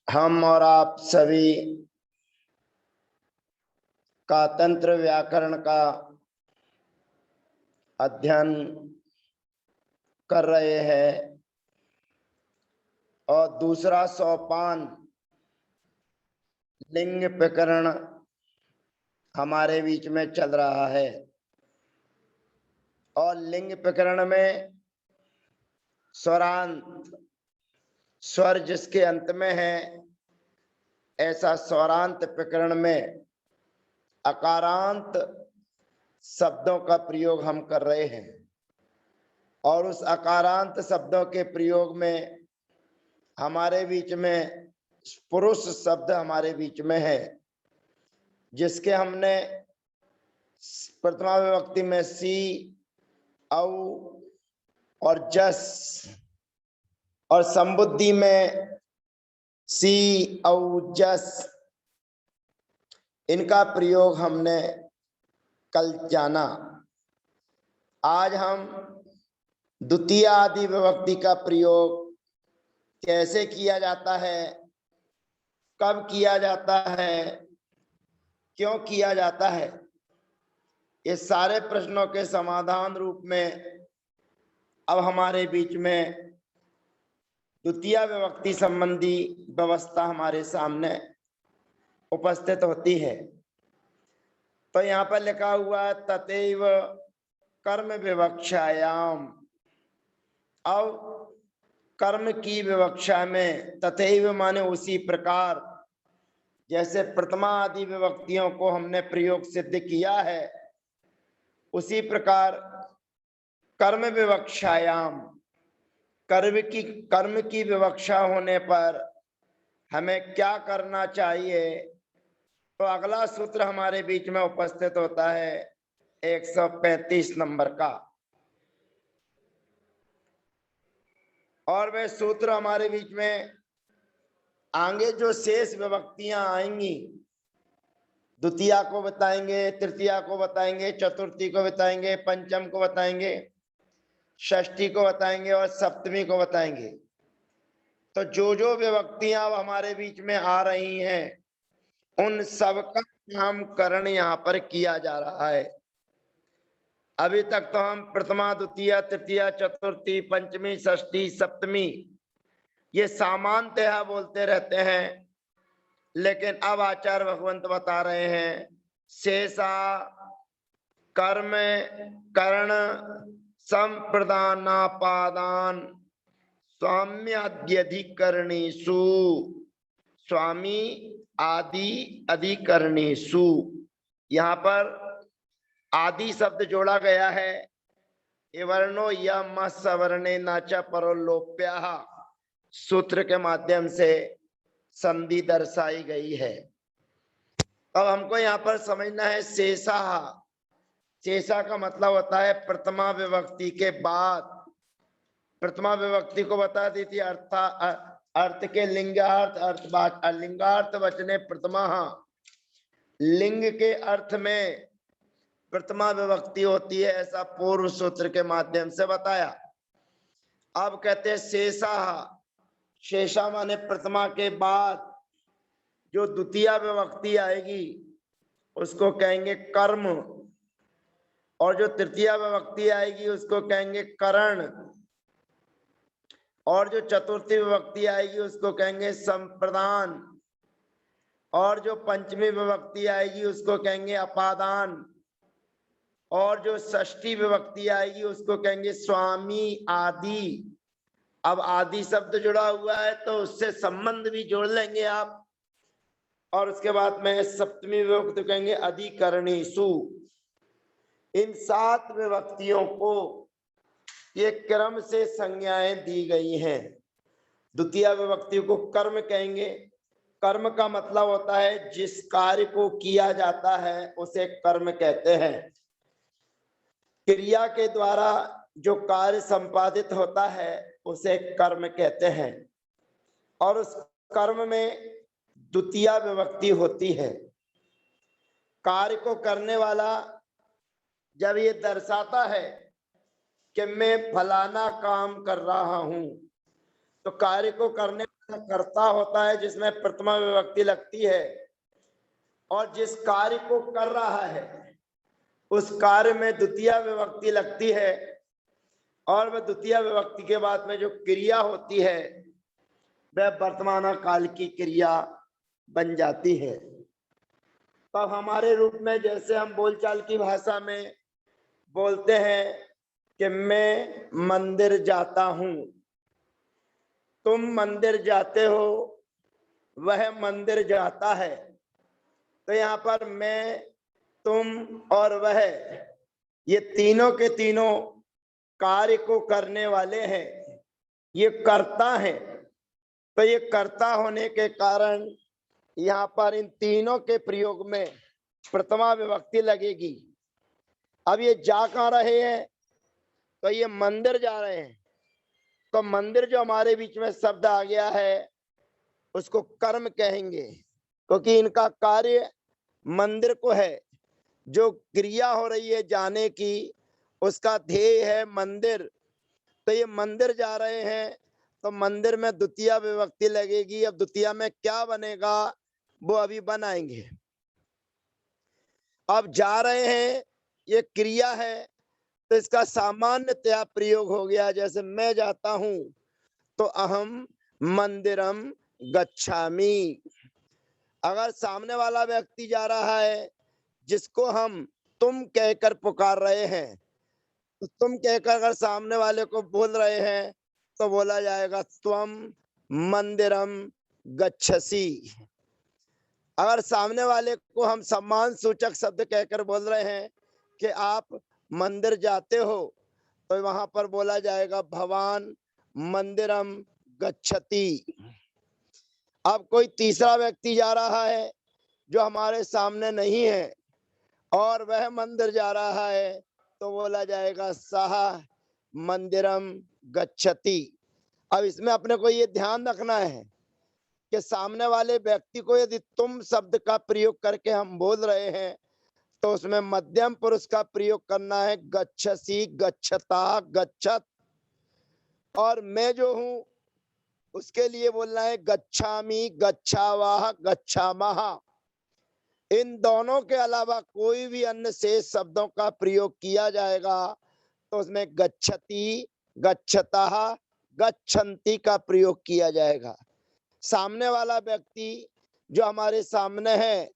हम और आप सभी का तंत्र व्याकरण का अध्ययन कर रहे हैं और दूसरा सोपान लिंग प्रकरण हमारे बीच में चल रहा है। और लिंग प्रकरण में स्वरांत स्वर जिसके अंत में है, ऐसा स्वरांत प्रकरण में अकारांत शब्दों का प्रयोग हम कर रहे हैं। और उस अकारांत शब्दों के प्रयोग में हमारे बीच में पुरुष शब्द हमारे बीच में है, जिसके हमने प्रथमा विभक्ति में सी, औ और जस और संबुद्धि में सी, औ, जस, इनका प्रयोग हमने कल जाना। आज हम द्वितीय आदि विभक्ति का प्रयोग कैसे किया जाता है, कब किया जाता है, क्यों किया जाता है, ये सारे प्रश्नों के समाधान रूप में अब हमारे बीच में द्वितीय विभक्ति संबंधी व्यवस्था हमारे सामने उपस्थित होती है। तो यहाँ पर लिखा हुआ है तथैव कर्म विवक्षायाम। अब कर्म की विवक्षा में तथैव माने उसी प्रकार, जैसे प्रथमा आदि विभक्तियों को हमने प्रयोग सिद्ध किया है, उसी प्रकार कर्म विवक्षायाम कर्म की विवक्षा होने पर हमें क्या करना चाहिए, तो अगला सूत्र हमारे बीच में उपस्थित होता है 135 नंबर का। और वह सूत्र हमारे बीच में आगे जो शेष विभक्तियां आएंगी, द्वितीया को बताएंगे, तृतीया को बताएंगे, चतुर्थी को बताएंगे, पंचम को बताएंगे, षष्ठी को बताएंगे और सप्तमी को बताएंगे। तो जो जो विभक्तियां अब हमारे बीच में आ रही हैं, उन सब का नामकरण यहाँ पर किया जा रहा है। अभी तक तो हम प्रथमा, द्वितीय, तृतीय, चतुर्थी, पंचमी, षष्ठी, सप्तमी ये सामान्यतः बोलते रहते हैं, लेकिन अब आचार्य भगवंत बता रहे हैं शेषा कर्म कर्ण संप्रदानापादान स्वाम्याद्यधिकरणेषु स्वामी आदि अधिकरणेषु। यहाँ पर आदि शब्द जोड़ा गया है। एवर्णो यम सवर्णे नाच परोलोप्या सूत्र के माध्यम से संधि दर्शाई गई है। अब हमको यहाँ पर समझना है शेषा। शेषा का मतलब होता है प्रथमा विभक्ति के बाद। प्रथमा विभक्ति को बता दी थी अर्थ के लिंगार्थ लिंगार्थ वचने प्रथमा। लिंग के अर्थ में प्रथमा विभक्ति होती है, ऐसा पूर्व सूत्र के माध्यम से बताया। अब कहते हैं शेषा। शेषा माने प्रथमा के बाद जो द्वितीय विभक्ति आएगी उसको कहेंगे कर्म, और जो तृतीय विभक्ति आएगी उसको कहेंगे करण, और जो चतुर्थी विभक्ति आएगी उसको कहेंगे संप्रदान, और जो पंचमी विभक्ति आएगी उसको कहेंगे अपादान, और जो षष्ठी विभक्ति आएगी उसको कहेंगे स्वामी आदि। अब आदि शब्द जुड़ा हुआ है तो उससे संबंध भी जोड़ लेंगे आप। और उसके बाद में सप्तमी विभक्ति कहेंगे अधिकरणेषु। इन 7 विभक्तियों को ये क्रम से संज्ञाएं दी गई हैं। द्वितीय विभक्ति को कर्म कहेंगे। कर्म का मतलब होता है जिस कार्य को किया जाता है उसे कर्म कहते हैं। क्रिया के द्वारा जो कार्य संपादित होता है उसे कर्म कहते हैं। और उस कर्म में द्वितीय विभक्ति होती है। कार्य को करने वाला जब ये दर्शाता है कि मैं फलाना काम कर रहा हूं, तो कार्य को करने कर्ता होता है जिसमें प्रथमा विभक्ति लगती है, और जिस कार्य को कर रहा है उस कार्य में द्वितीय विभक्ति लगती है, और वह द्वितीय विभक्ति के बाद में जो क्रिया होती है वह वर्तमान काल की क्रिया बन जाती है। तब हमारे रूप में जैसे हम बोलचाल की भाषा में बोलते हैं कि मैं मंदिर जाता हूं, तुम मंदिर जाते हो, वह मंदिर जाता है। तो यहाँ पर मैं, तुम और वह, ये तीनों के तीनों कार्य को करने वाले हैं, ये कर्ता है। तो ये कर्ता होने के कारण यहाँ पर इन तीनों के प्रयोग में प्रथमा विभक्ति लगेगी। अब ये जा कहाँ रहे हैं, तो ये मंदिर जा रहे हैं। तो मंदिर जो हमारे बीच में शब्द आ गया है उसको कर्म कहेंगे, क्योंकि इनका कार्य मंदिर को है। जो क्रिया हो रही है जाने की, उसका ध्येय है मंदिर। तो ये मंदिर जा रहे हैं, तो मंदिर में द्वितीय विभक्ति लगेगी। अब द्वितीय में क्या बनेगा वो अभी बनाएंगे। अब जा रहे हैं ये क्रिया है, तो इसका सामान्यतया प्रयोग हो गया। जैसे मैं जाता हूं तो अहम मंदिरम गच्छामि। अगर सामने वाला व्यक्ति जा रहा है जिसको हम तुम कहकर पुकार रहे हैं, तो तुम कहकर अगर सामने वाले को बोल रहे हैं तो बोला जाएगा त्वम मंदिरम गच्छसि। अगर सामने वाले को हम सम्मान सूचक शब्द कहकर बोल रहे हैं कि आप मंदिर जाते हो, तो वहां पर बोला जाएगा भवान मंदिरम गच्छति। अब कोई तीसरा व्यक्ति जा रहा है जो हमारे सामने नहीं है और वह मंदिर जा रहा है, तो बोला जाएगा सह मंदिरम गच्छति। अब इसमें अपने को ये ध्यान रखना है कि सामने वाले व्यक्ति को यदि तुम शब्द का प्रयोग करके हम बोल रहे हैं तो उसमें मध्यम पुरुष का प्रयोग करना है, गच्छसि, गच्छता, गच्छत। और मैं जो हूं उसके लिए बोलना है गच्छामि, गच्छावाह, गच्छामः। इन दोनों के अलावा कोई भी अन्य शेष शब्दों का प्रयोग किया जाएगा तो उसमें गच्छति, गच्छतः, गच्छन्ति का प्रयोग किया जाएगा। सामने वाला व्यक्ति जो हमारे सामने है,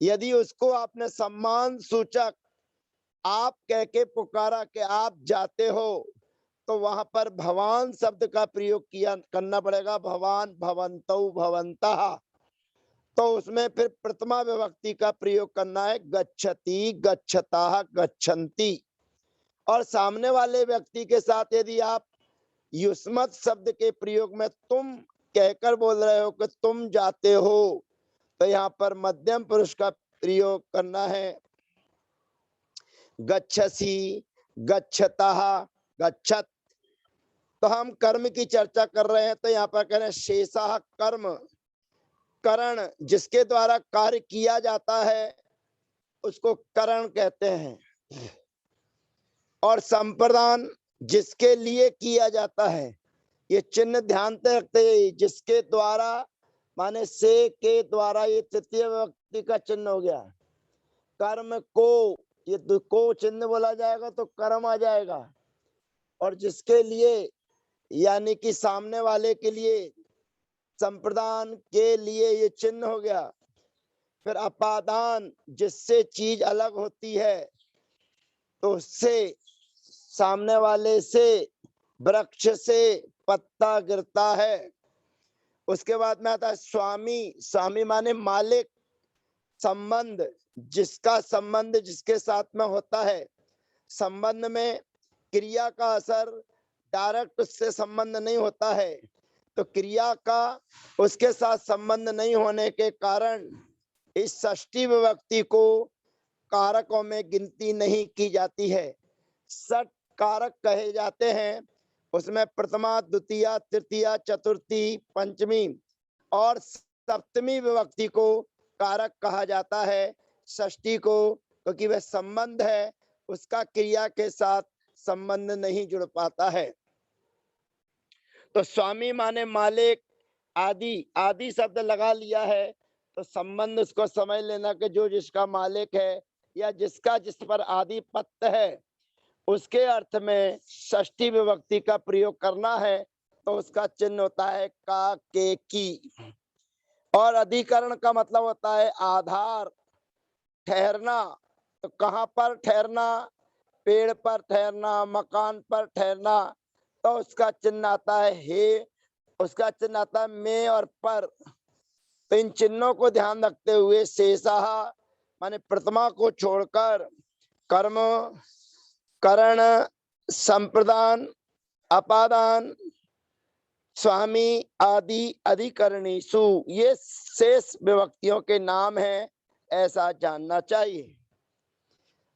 यदि उसको आपने सम्मान सूचक आप कह के पुकारा कि आप जाते हो, तो वहां पर भवान शब्द का प्रयोग किया करना पड़ेगा। भवान, भवन्तौ, भवन्तः। तो उसमें फिर प्रथमा विभक्ति का प्रयोग करना है, गच्छति, गच्छताः, गच्छन्ति। और सामने वाले व्यक्ति के साथ यदि आप युष्मत शब्द के प्रयोग में तुम कहकर बोल रहे हो कि तुम जाते हो, तो यहाँ पर मध्यम पुरुष का प्रयोग करना है, गच्छसि, गच्छतः, गच्छत। तो हम कर्म की चर्चा कर रहे हैं, तो यहाँ पर कह रहे हैं शेषः कर्म, करण जिसके द्वारा कार्य किया जाता है उसको करण कहते हैं। और संप्रदान जिसके लिए किया जाता है, ये चिन्ह ध्यान से रखते, जिसके द्वारा माने से के द्वारा, ये तृतीय विभक्ति का चिन्ह हो गया। कर्म को, ये को चिन्ह बोला जाएगा तो कर्म आ जाएगा। और जिसके लिए यानी कि सामने वाले के लिए, संप्रदान के लिए ये चिन्ह हो गया। फिर अपादान जिससे चीज अलग होती है, तो उससे, सामने वाले से, वृक्ष से पत्ता गिरता है। उसके बाद में आता है स्वामी। स्वामी माने मालिक। संबंध जिसका संबंध जिसके साथ में होता है, संबंध में क्रिया का असर डायरेक्ट उससे संबंध नहीं होता है, तो क्रिया का उसके साथ संबंध नहीं होने के कारण इस षष्ठी विभक्ति को कारकों में गिनती नहीं की जाती है। षट कारक कहे जाते हैं, उसमें प्रथमा, द्वितीय, तृतीय, चतुर्थी, पंचमी और सप्तमी विभक्ति को कारक कहा जाता है। षष्ठी को, क्योंकि वह संबंध है, उसका क्रिया के साथ संबंध नहीं जुड़ पाता है। तो स्वामी माने मालिक, आदि, आदि शब्द लगा लिया है तो संबंध उसको समझ लेना कि जो जिसका मालिक है या जिसका जिस पर आधिपत्य है उसके अर्थ में षष्ठी विभक्ति का प्रयोग करना है तो उसका चिन्ह होता है का, के, की। और अधिकरण का मतलब होता है आधार, ठहरना। तो कहाँ पर ठहरना? पेड़ पर ठहरना, मकान पर ठहरना। तो उसका चिन्ह आता है हे, उसका चिन्ह आता है में और पर। तो इन चिन्हों को ध्यान रखते हुए शेषः माने प्रथमा को छोड़कर कर्म, करण, संप्रदान, अपादान, स्वामी आदि अधिकरणीषु ये शेष विभक्तियों के नाम हैं, ऐसा जानना चाहिए।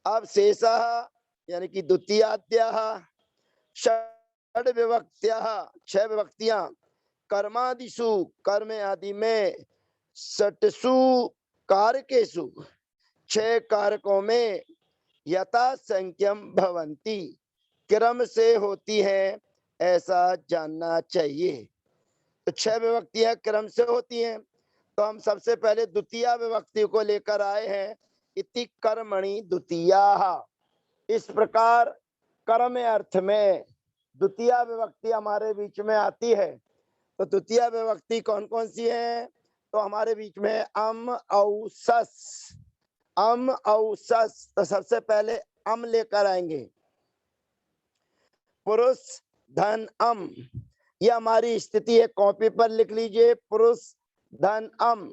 अब शेषः यानी कि द्वितीयाद्यः षड विभक्त्यः 6 विभक्तियां, कर्मादिषु कर्म आदि में, षट्सु कारकेषु 6 कारकों में, यथा संख्यम भवन्ति क्रम से होती है, ऐसा जानना चाहिए। तो 6 विभक्तियां क्रम से होती हैं। तो हम सबसे पहले द्वितीया विभक्ति को लेकर आए हैं, इति कर्मणि द्वितीयाः। इस प्रकार कर्म अर्थ में द्वितीया विभक्ति हमारे बीच में आती है। तो द्वितीया विभक्ति कौन कौन सी है? तो हमारे बीच में अम, औ, सस। अम, औ, सस। तो सबसे पहले अम लेकर आएंगे, पुरुष धन अम। यह हमारी स्थिति है, कॉपी पर लिख लीजिए, पुरुष धन अम।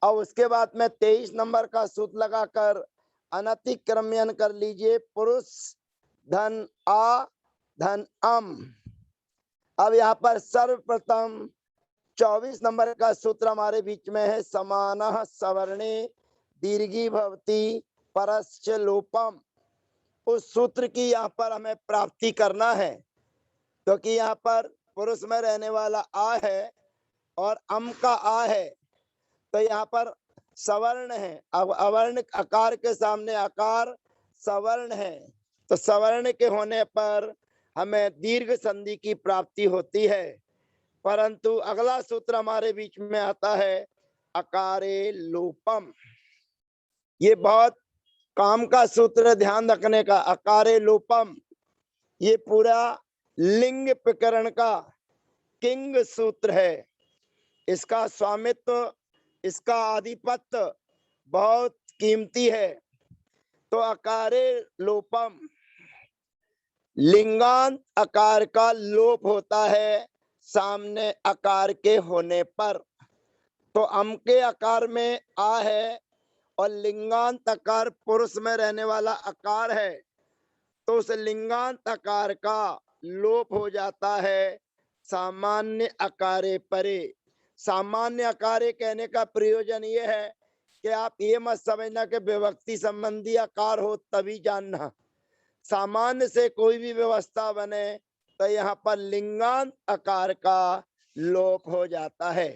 और उसके बाद में 23 नंबर का सूत्र लगाकर अनतिक्रम्यन कर लीजिए, पुरुष धन आ धन अम। अब यहाँ पर सर्वप्रथम 24 नंबर का सूत्र हमारे बीच में है, समानः सवर्णे दीर्घी भवति परश्च लोपम। उस सूत्र की यहाँ पर हमें प्राप्ति करना है, क्योंकि यहाँ पर पुरुष में रहने वाला आ है और अम का आ है। तो यहाँ पर सवर्ण है, अब अवर्ण आकार के सामने आकार सवर्ण है। तो सवर्ण के होने पर हमें दीर्घ संधि की प्राप्ति होती है। परंतु अगला सूत्र हमारे बीच में आता है अकारे लोपम। ये बहुत काम का सूत्र, ध्यान रखने का। अकारे लोपम ये पूरा लिंग प्रकरण का किंग सूत्र है। इसका स्वामित्व, इसका आधिपत्य बहुत कीमती है। तो अकारे लोपम, लिंगांत आकार का लोप होता है सामने आकार के होने पर। तो अम के आकार में आ है और लिंगांत आकार पुरुष में रहने वाला आकार है, तो उस लिंगांत आकार का लोप हो जाता है सामान्य आकारे परे। सामान्य आकारे कहने का प्रयोजन ये है कि आप ये मत समझना कि विभक्ति संबंधी आकार हो तभी जानना। सामान्य से कोई भी व्यवस्था बने तो यहाँ पर लिंगांत आकार का लोप हो जाता है।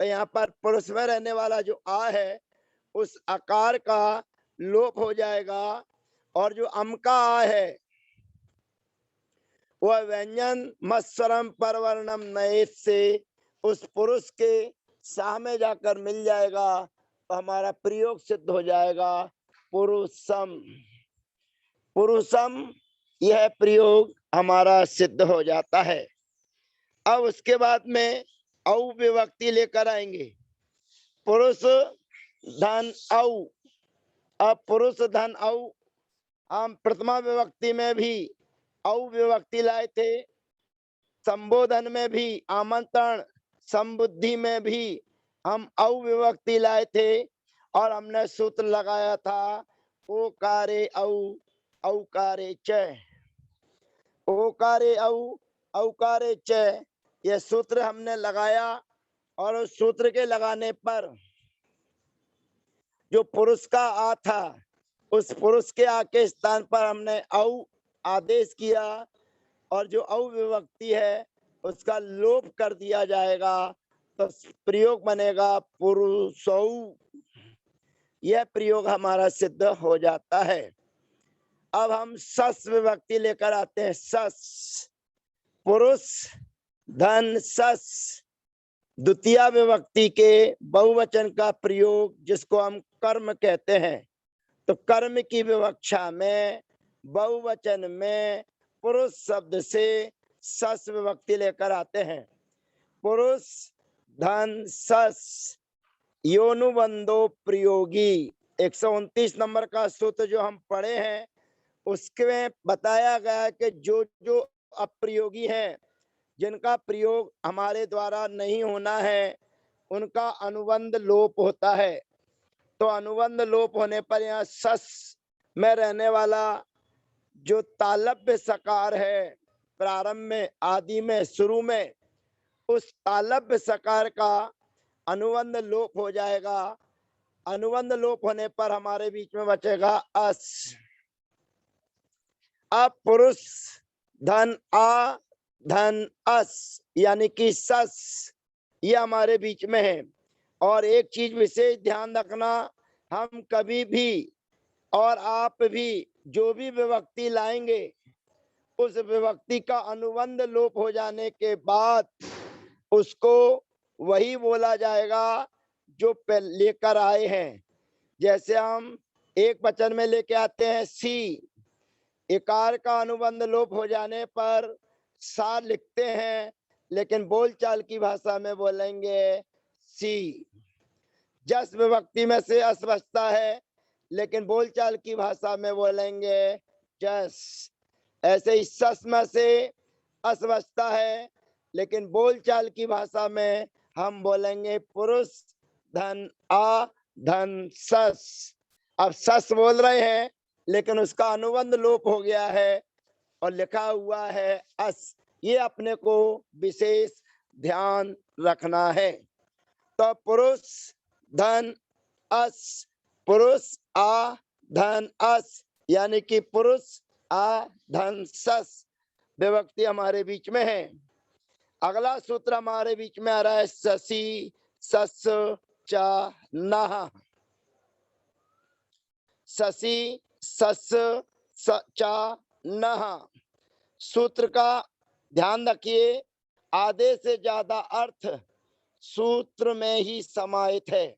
तो यहाँ पर पुरुष में रहने वाला जो आ है उस आकार का लोप हो जाएगा, और जो अम का आ है वह व्यंजन मत्स्वरम परवर्णम नयेत से उस पुरुष के साह में जाकर मिल जाएगा, तो हमारा प्रयोग सिद्ध हो जाएगा पुरुषम। पुरुषम यह प्रयोग हमारा सिद्ध हो जाता है। अब उसके बाद में औ विभक्ति लेकर आएंगे, पुरुष धन औ। अब पुरुष धन औ हम प्रथमा विभक्ति में भी औ विभक्ति लाए थे, संबोधन में भी, आमंत्रण, संबुद्धि में भी हम औ विभक्ति लाए थे, और हमने सूत्र लगाया था ओकारे औ औकारे च। ओकारे औ औकारे च यह सूत्र हमने लगाया, और उस सूत्र के लगाने पर जो पुरुष का आ था उस पुरुष के आ के स्थान पर हमने औ आदेश किया, और जो औ विभक्ति है उसका लोप कर दिया जाएगा, तो प्रयोग बनेगा पुरुषौ। यह प्रयोग हमारा सिद्ध हो जाता है। अब हम सस विभक्ति लेकर आते हैं, सस, पुरुष धन सस। द्वितीय विभक्ति के बहुवचन का प्रयोग जिसको हम कर्म कहते हैं, तो कर्म की विवक्षा में बहुवचन में पुरुष शब्द से सस विभक्ति लेकर आते हैं। पुरुष धन सस योनुबंधो प्रयोगी 129 नंबर का सूत्र जो हम पढ़े हैं उसमें बताया गया कि जो जो अप्रयोगी हैं, जिनका प्रयोग हमारे द्वारा नहीं होना है, उनका अनुबंध लोप होता है। तो अनुबंध लोप होने पर यहाँ सस में रहने वाला जो तालव्य सकार है, प्रारंभ में, आदि में, शुरू में, उस तालव्य सकार का अनुबंध लोप हो जाएगा। अनुबंध लोप होने पर हमारे बीच में बचेगा अस। अब पुरुष धन आ धन अस यानी कि सस, ये हमारे बीच में है। और एक चीज विशेष ध्यान रखना, हम कभी भी और आप भी जो भी विभक्ति लाएंगे, उस विभक्ति का अनुबंध लोप हो जाने के बाद उसको वही बोला जाएगा जो लेकर आए हैं। जैसे हम एक वचन में लेके आते हैं सी, इकार का अनुबंध लोप हो जाने पर सा लिखते हैं, लेकिन बोलचाल की भाषा में बोलेंगे सी। जस विभक्ति में से अस बचता है, लेकिन बोलचाल की भाषा में बोलेंगे जस। ऐसे ही सस में से अस बचता है, लेकिन बोलचाल की भाषा में हम बोलेंगे पुरुष धन आ धन सस। अब सस बोल रहे हैं लेकिन उसका अनुबंध लोप हो गया है और लिखा हुआ है अस। ये अपने को विशेष ध्यान रखना है। तो पुरुष धन अस, पुरुष आ धन अस यानी कि पुरुष आ धन सस विभक्ति हमारे बीच में है। अगला सूत्र हमारे बीच में आ रहा है ससी सस चा नह। ससी सस चा नह सूत्र का ध्यान रखिए, आधे से ज्यादा अर्थ सूत्र में ही समाहित है।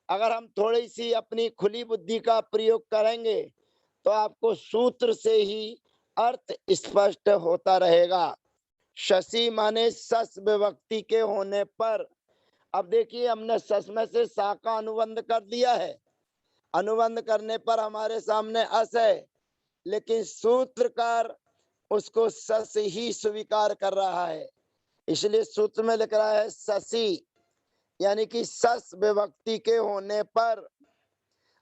अगर हम थोड़ी सी अपनी खुली बुद्धि का प्रयोग करेंगे तो आपको सूत्र से ही अर्थ स्पष्ट होता रहेगा। शशि माने सस विभक्ति के होने पर, अब देखिए हमने सस में से सा का अनुबंध कर दिया है। अनुबंध करने पर हमारे सामने अस है, लेकिन सूत्रकार उसको सस ही स्वीकार कर रहा है, इसलिए सूत्र में लिख रहा है ससी, यानी कि सस विभक्ति के होने पर।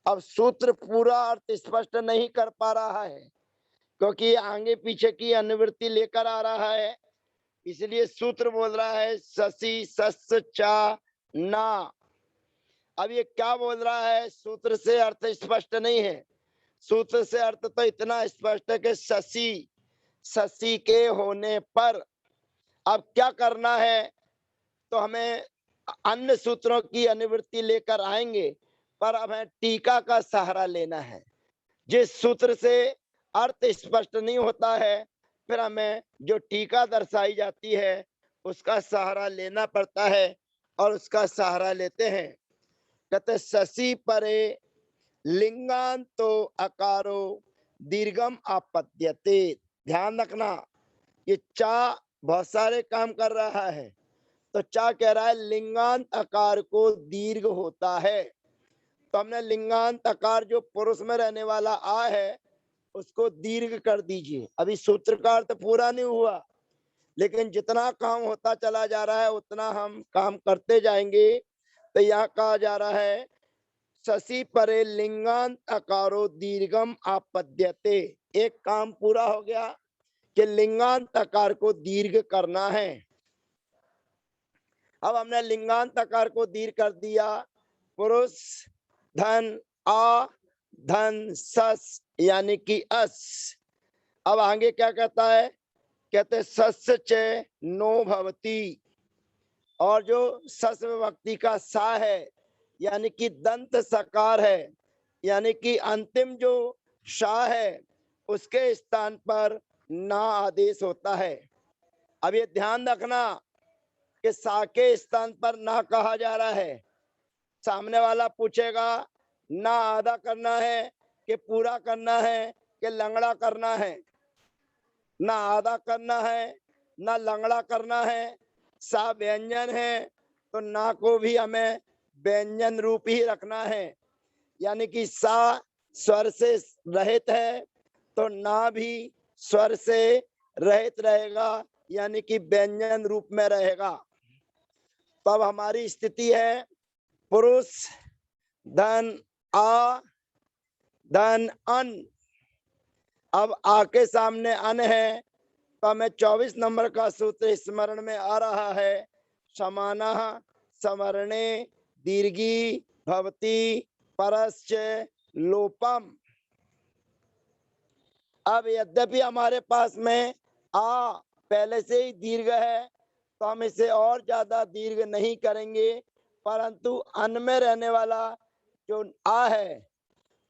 अब सूत्र पूरा अर्थ स्पष्ट नहीं कर पा रहा है क्योंकि आगे पीछे की अनुवृत्ति लेकर आ रहा है, इसलिए सूत्र बोल रहा है ससी सस चा ना। अब ये क्या बोल रहा है, सूत्र से अर्थ स्पष्ट नहीं है। सूत्र से अर्थ तो इतना स्पष्ट है कि शशि, शशि के होने पर। अब क्या करना है, तो हमें अन्य सूत्रों की अनुवृत्ति लेकर आएंगे, पर हमें टीका का सहारा लेना है। जिस सूत्र से अर्थ स्पष्ट नहीं होता है, फिर हमें जो टीका दर्शाई जाती है उसका सहारा लेना पड़ता है, और उसका सहारा लेते हैं। कहते शशि परे लिंगांतो अकारो दीर्घम आपद्यते। ध्यान रखना, ये चा बहुत सारे काम कर रहा है। तो चा कह रहा है लिंगांत आकार को दीर्घ होता है, तो हमने लिंगांत आकार जो पुरुष में रहने वाला आ है उसको दीर्घ कर दीजिए। अभी सूत्र का अर्थ पूरा नहीं हुआ, लेकिन जितना काम होता चला जा रहा है उतना हम काम करते जाएंगे। तो यहाँ कहा जा रहा है शशि परे लिंगांत अकारो दीर्घम आपद्यते। एक काम पूरा हो गया कि लिंगांत आकार को दीर्घ करना है। अब हमने लिंगांत आकार को दीर्घ कर दिया। पुरुष धन आ धन सस यानी कि अस। अब आगे क्या कहता है, कहते सस चे नो भवती, और जो सस विभक्ति का सा है यानी कि दंत सकार है, यानी कि अंतिम जो शा है उसके स्थान पर ना आदेश होता है। अब ये ध्यान रखना, कि सा के स्थान पर ना कहा जा रहा है। सामने वाला पूछेगा ना आधा करना है कि पूरा करना है कि लंगड़ा करना है। ना आधा करना है ना लंगड़ा करना है। सा व्यंजन है तो ना को भी हमें व्यंजन रूप ही रखना है। यानी कि सा स्वर से रहित है तो ना भी स्वर से रहित रहेगा, यानी कि व्यंजन रूप में रहेगा। तब हमारी स्थिति है पुरुष धन आ धन अन। अब आ के सामने अन है तो हमें 24 नंबर का सूत्र स्मरण में आ रहा है। समानः सवर्णे दीर्घी भवति परश्च लोपम। अब यद्यपि हमारे पास में आ पहले से ही दीर्घ है तो हम इसे और ज्यादा दीर्घ नहीं करेंगे, परंतु अन में रहने वाला जो आ है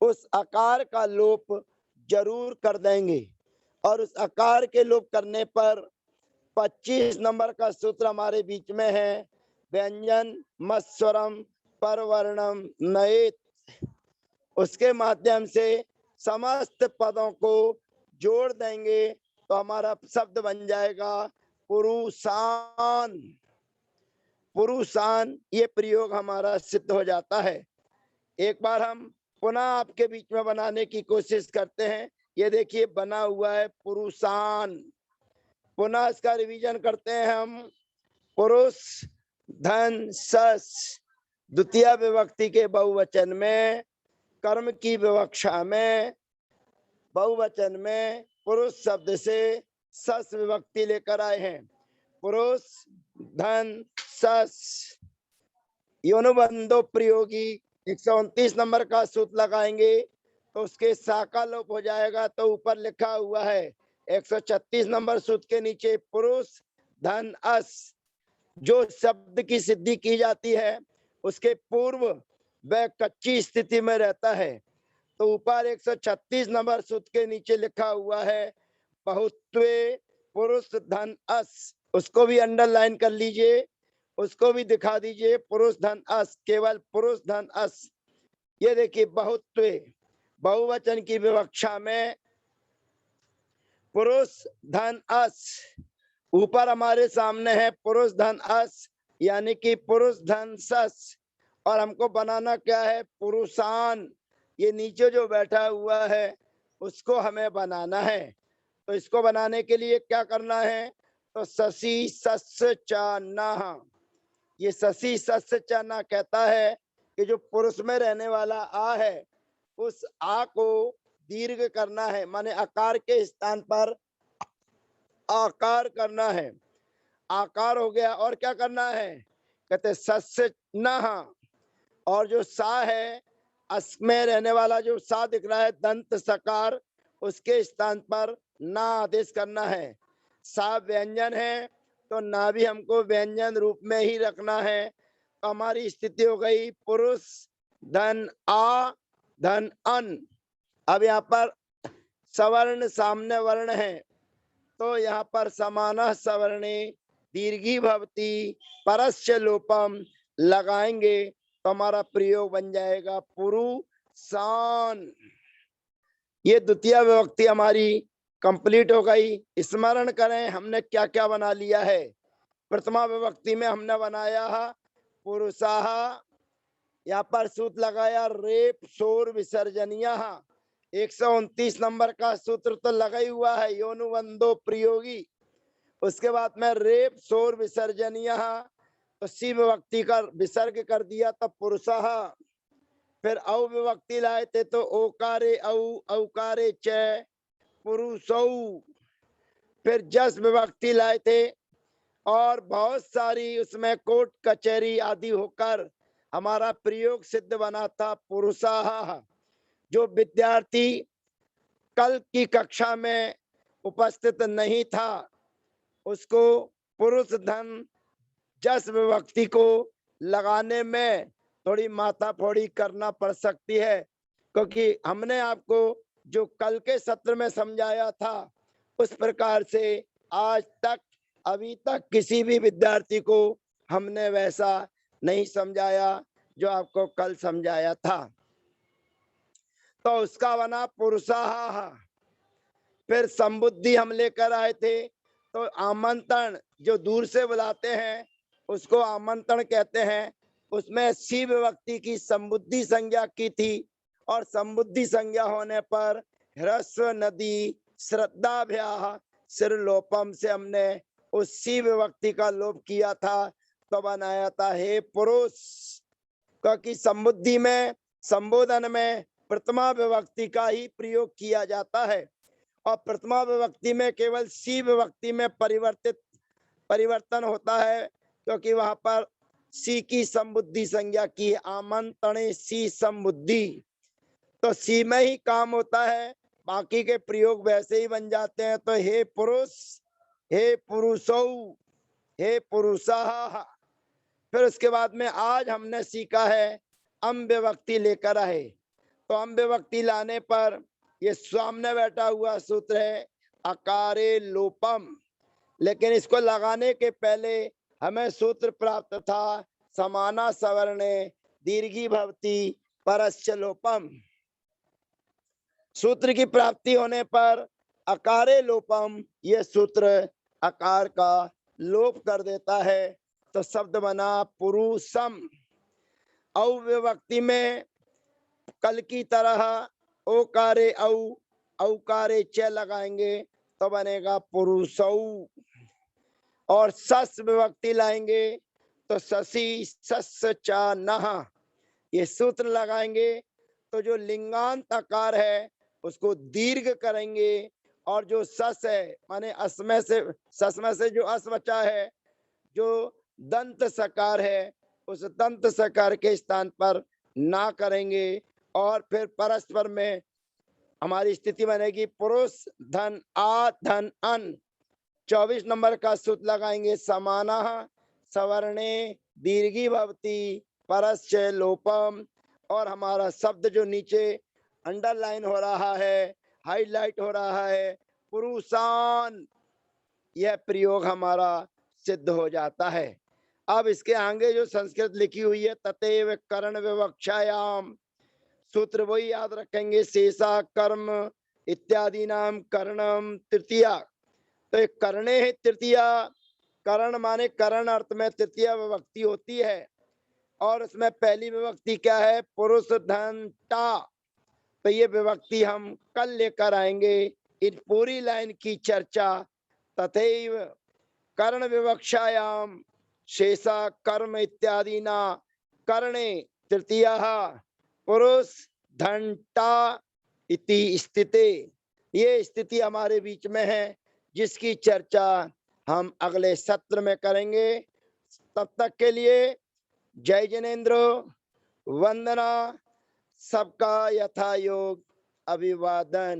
उस आकार का लोप जरूर कर देंगे। और उस आकार के लोप करने पर 25 नंबर का सूत्र हमारे बीच में है। व्यंजन मत्स्वरम परवर्णम नयेत। उसके माध्यम से समस्त पदों को जोड़ देंगे तो हमारा शब्द बन जाएगा पुरुषान। पुरुषान ये प्रयोग हमारा सिद्ध हो जाता है। एक बार हम पुनः आपके बीच में बनाने की कोशिश करते हैं। ये देखिए बना हुआ है पुरुषान। पुनः इसका रिवीजन करते हैं हम। पुरुष धन सस द्वितीय विभक्ति के बहुवचन में कर्म की विवक्षा में बहुवचन में पुरुष शब्द से सस विभक्ति लेकर आए हैं। पुरुष धन सस योनुबंधो प्रयोगी 129 नंबर का सूत्र लगाएंगे तो उसके सा का लोप हो जाएगा। तो ऊपर लिखा हुआ है 136 नंबर सूत्र के नीचे पुरुष धन अस। जो शब्द की सिद्धि की जाती है उसके पूर्व वह कच्ची स्थिति में रहता है। तो ऊपर 136 नंबर सूत्र के नीचे लिखा हुआ है बहुत्वे पुरुष धन अस। उसको भी अंडरलाइन कर लीजिए, उसको भी दिखा दीजिए। पुरुष धन अस, केवल पुरुष धन अस। ये देखिए बहुत्वे बहुवचन की विवक्षा में पुरुष धन अस। ऊपर हमारे सामने है पुरुष धन अस यानी कि पुरुष धन सस। और हमको बनाना क्या है पुरुषान। ये नीचे जो बैठा हुआ है उसको हमें बनाना है। तो इसको बनाने के लिए क्या करना है तो ससी सस्य चाना। ये ससी सस्य चाना कहता है कि जो पुरुष में रहने वाला आ है उस आ को दीर्घ करना है, माने आकार के स्थान पर आकार करना है। आकार हो गया और क्या करना है कहते सस्य न। और जो सा है अस में रहने वाला जो सा दिख रहा है दंत सकार, उसके स्थान पर ना आदेश करना है। सा व्यंजन है तो ना भी हमको व्यंजन रूप में ही रखना है। तो हमारी स्थिति हो गई पुरुष धन आ धन अन। अब यहाँ पर सवर्ण सामने वर्ण है तो यहाँ पर समानः सवर्णे दीर्घी भवति परस्य लोपम लगाएंगे तो हमारा प्रयोग बन जाएगा पुरुषान। ये द्वितीय विभक्ति हमारी कंप्लीट हो गई। स्मरण करें हमने क्या क्या बना लिया है। प्रथमा विभक्ति में हमने बनाया पुरुषाः, यहाँ पर सूत्र लगाया रेप शोर विसर्जनीय। 129 नंबर का सूत्र तो लगा ही हुआ है योनुबंधो प्रयोगी। उसके बाद में रेप शोर विसर्जनीय तो सी विभक्ति का विसर्ग कर दिया तब पुरुषः। फिर औ विभक्ति लाए थे तो ओकारे औ औकारे च पुरुषौ। फिर जस विभक्ति लाए थे और बहुत सारी उसमें कोर्ट कचहरी आदि होकर हमारा प्रयोग सिद्ध बना था पुरुषाः। जो विद्यार्थी कल की कक्षा में उपस्थित नहीं था उसको पुरुष धन जस विभक्ति को लगाने में थोड़ी माथाफोड़ी करना पड़ सकती है, क्योंकि हमने आपको जो कल के सत्र में समझाया था उस प्रकार से आज तक अभी तक किसी भी विद्यार्थी को हमने वैसा नहीं समझाया जो आपको कल समझाया था। तो उसका बना पुरुषाह। फिर संबुद्धि हम लेकर आए थे, तो आमंत्रण जो दूर से बुलाते हैं उसको आमंत्रण कहते हैं। उसमें सी विभक्ति की संबुद्धि संज्ञा की थी, और संबुद्धि संज्ञा होने पर ह्रस्व नदी श्रद्धाभ्याह सिरलोपम से हमने उस सी विभक्ति का लोप किया था, तो बनाया था हे पुरुष। क्योंकि संबुद्धि में, संबोधन में प्रथमा विभक्ति का ही प्रयोग किया जाता है, और प्रथमा विभक्ति में केवल सी विभक्ति में परिवर्तन होता है, क्योंकि वहां पर सी की संबुद्धि संज्ञा की आमंत्रणे सी संबुद्धि, तो सी में ही काम होता है, बाकी के प्रयोग वैसे ही बन जाते हैं। तो हे पुरुष, हे पुरुषौ, हे पुरुषाः। फिर उसके बाद में आज हमने सीखा है अम विभक्ति लेकर आए। तो अम विभक्ति लाने पर ये सामने बैठा हुआ सूत्र है अकारे लोपम, लेकिन इसको लगाने के पहले हमें सूत्र प्राप्त था समाना सवर्णे दीर्घी भवती परस्य लोपम। सूत्र की प्राप्ति होने पर अकारे लोपम ये सूत्र अकार का लोप कर देता है, तो शब्द बना पुरुषम। अविभक्ति में कल की तरह ओकारे औकारे च लगाएंगे तो बनेगा पुरुषौ, और सस विभक्ति लाएंगे तो ससी सस चा नह, ये सूत्र लगाएंगे तो जो लिंगांत आकार है उसको दीर्घ करेंगे, और जो सस है माने असमय से, ससमय से जो अस बचा है, जो दंत सकार है उस दंत सकार के स्थान पर ना करेंगे, और फिर परस्पर में हमारी स्थिति बनेगी पुरुष धन आ धन अन। 24 नंबर का सूत्र लगाएंगे समाना सवर्णे दीर्घी भवती परस्य लोपम, और हमारा शब्द जो नीचे अंडरलाइन हो रहा है, हाईलाइट हो रहा है, पुरुषान, यह प्रयोग हमारा सिद्ध हो जाता है। अब इसके आगे जो संस्कृत लिखी हुई है ततेव कर्ण विवक्षायाम, सूत्र वही याद रखेंगे शेषा कर्म इत्यादि नाम कर्णम तृतीया। तो एक कर्णे है तृतीया, कर्ण माने कर्ण अर्थ में तृतीया विभक्ति होती है, और उसमें पहली विभक्ति क्या है पुरुष धन टा। तो ये विभक्ति हम कल लेकर आएंगे, इन पूरी लाइन की चर्चा। तथैव कर्ण विवक्षायाम शेषा कर्म इत्यादि ना कर्णे तृतीया पुरुष धंटा इति स्थिते, ये स्थिति हमारे बीच में है जिसकी चर्चा हम अगले सत्र में करेंगे। तब तक के लिए जय जिनेन्द्र, वंदना, सबका यथा योग अभिवादन।